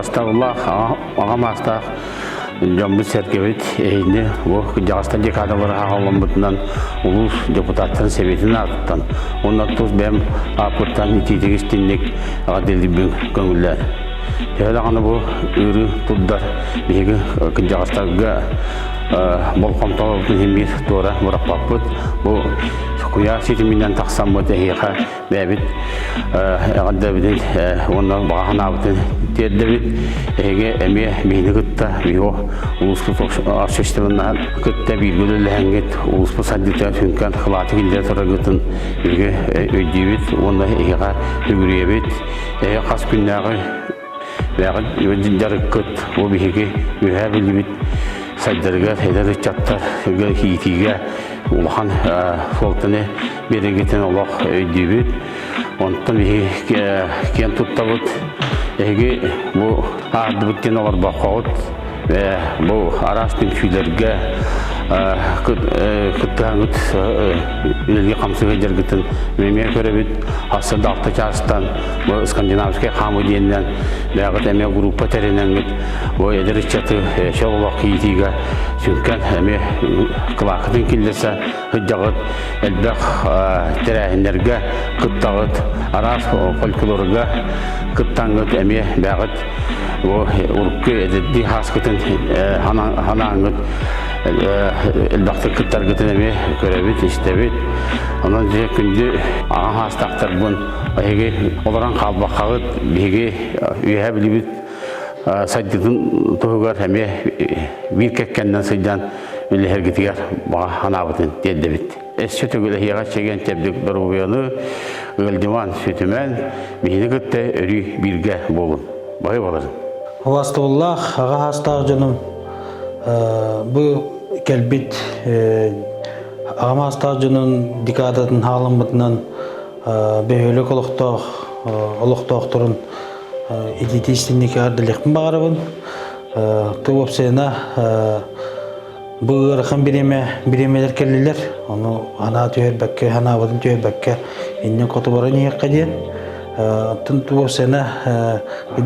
Улууспут Аҕам астаах жомбут серкебит эйне во жагастан декадалар хагаламбытынан улус депутаттарын советин аттан. Оннан туз бем апыттан ититигистинник агаделибин көңүллөр. Тәләгәне бу үрү туддар биге жагастарга болқамталатын химир тора муракпаппыт. Бу куя ситиминен таксам бу тәһиха бәбит әгәддәбиден оннан баганабытын тердебит эге эме минигытта био улуспут ашыштырынан кытта билгеләнгет улуспут саддыта сүнкән хылаты килдә торагытын биге өйдибит онда эга үгүребит кас күннәгы вәгыт жарыккыт бу биге үһәбилбит сайдырга хәдәр чаттар хитиге улхан фолтыны берегетен Аллах өйдибит онтан кен туттабыт эге бу ардыбыттен алар бакыт вә бу арастын күйләргә кыттаңыт илге камсыга жергитен меме көрөбүт асырда алты частан бу скандинавский хамыденнен бягыт эме группа теренен бу эдерчаты шоллок китига сүнкән эме клакытын килдесе хыҗагыт элбек терәһеннәргә кыттагыт арас фольклорга кыттаңыт эме бягыт бу уркы эдди хаскытын ханаңыт элбактыр кыттаргытын эме көрөбүт иштебит анан же күндү саастаахтарбын эге оларан калбакагыт биге үһәбилибит саддытын тугар эме бир кеккенден сыйдан үлехергитигер ханабытын дедебит эсче түгүле яга чеген тебдик дурубуяны ылдыман сүтүмөн мени кытта өрү бирге болун бай боларын Улууспут Аға астаах жаным бу келбит Аҕам астаах жанын декадатын хаалымбытынан бөһөлөк олохтоохторун идитистинник ардылыктын багарабын тубопсена быырхан биремелер келлилер ону ана түйөрбекке ханабытын түйөрбекке инне котубара ниекка диен тун тубопсена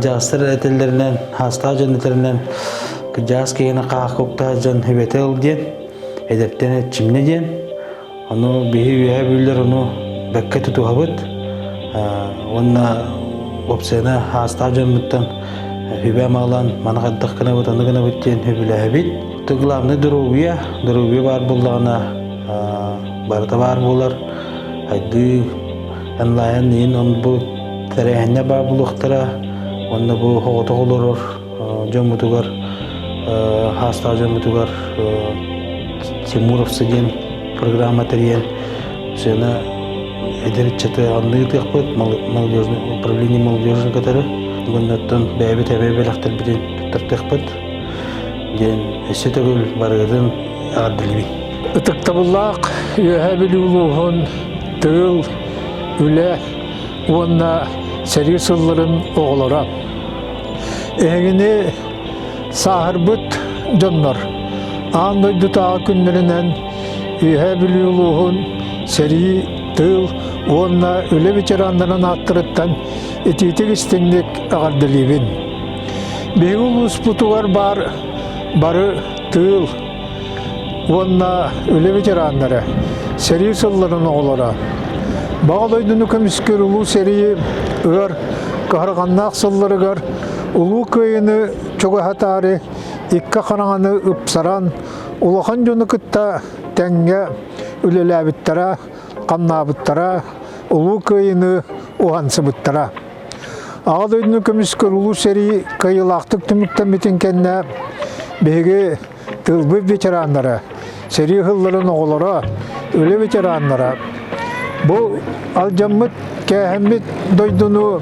жастыр этеллеринен астаах жанытеринен жас кегені қақ көкті жан хөбетел ден, әдептен чимне ден. Оны бейі үйәбілер оны бәкке тұтуға бұд. Оны опсена астав жан бұттан хөбе мағылан манағаддық кіна бұд, аны кіна бұд ден хөбілі әбіт. Тұғылағыны дұрубия бар болдағына барыта бар болар. Айды әнлайын ең оны бұл тәрәйіне бар болуқтыра. Оны бұл хоғыты қолырыр жан бұтығар. Хастав жамытугар Тимуровцы ден программа терен сена эдерчаты анны тыхпыт молодежный управление молодежи катары гоннаттан бәбит әбәбеләхтер биден тыхпыт ден эсетөгүл барыдын ардылби Тыктабыллак яһабили улуһун тыл үле онна серисылларын оғлара эһигини сахарбыт жоннор андойду таа күннеринен үһәбили улуһун сери тыл онна үле ветерандарынан аттырыттан этитик истиңник аҕардылибин биги улууспутугар бары тыл онна үле ветераннары сери сылларын оҕолора бағалойдуну көмүскөр улуу сери өр кахарганнаах сылларыгар улуу көйүнү чогахатары икка ханаңаны ыпсаран улахан жону кытта тәңге үлеләбиттара камнабыттара улуу көйүнү ухансыбыттара аалойдуну көмүскөр улуу сери кайылактык түмүктен битинкенне беги тылбы ветераннары сери хылларын оголора үле ветераннара бу алжаммыт кээхэммит дойдуну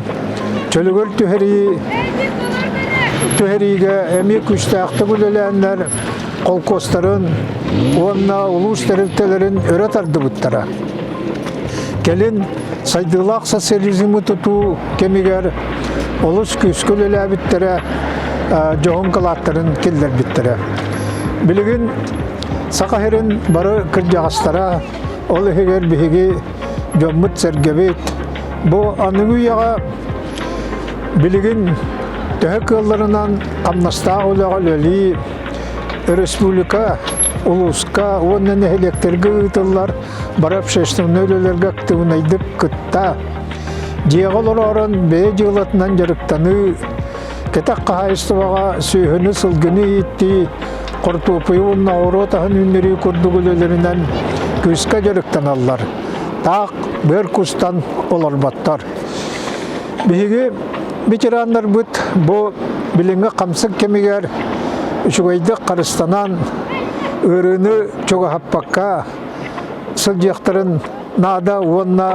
чөлөгөр түһэриге эми күчтээхти бүлелээннер колкостарын уонна улуус терилтелерин өрө тардыбыттара келин сайдылаак социализмы тутуу кемигер олус күскүл элээбиттере жоон калааттарын келдербиттере билигин сакахерин бары кыржагастара ол эгер биһиги жоммут сергебит бу аныңуяга билигин Төһөк ылларынан камнастаа олағал өлі республика Улууска онна нэһилиэктерге ытыллар барап шештің өлелерге актывынайдып кытта. Диеғол орын бе жылатынан жарықтаны кетақ қағайыстываға сүйіні сылгыны етті қортупы онна оротағын үннері көрдігілелерінен күске жарықтан аллар. Тақ бір күстан оларбаттар. Бігі ветерандар бұд бұл біліңі қамсық кемегер үшігайды қарыстанан өріні чоға хаппаққа сылжақтарын нада онна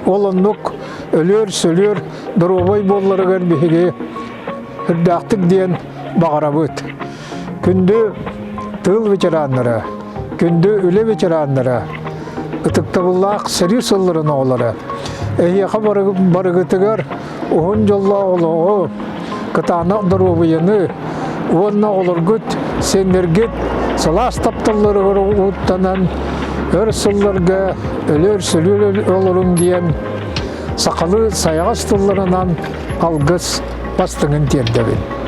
олынлық өлер-сөлер дұробай болларығар бігі үрдақтық дейін бағара бұд. Күнді тыл ветеранлары, күнді өлі ветеранлары, ұтықтабыллақ сәрі сылларын оғылары. Әйеқа барығытығар оғын жолла олығы қытанақ дұробайыны онна олыргыт сендергет саастаахтарыгар ұттанан өр сылларға өлер-сөлер олырың дейін сақалы саяғас тұлларынан алғыз бастыңын тердебін.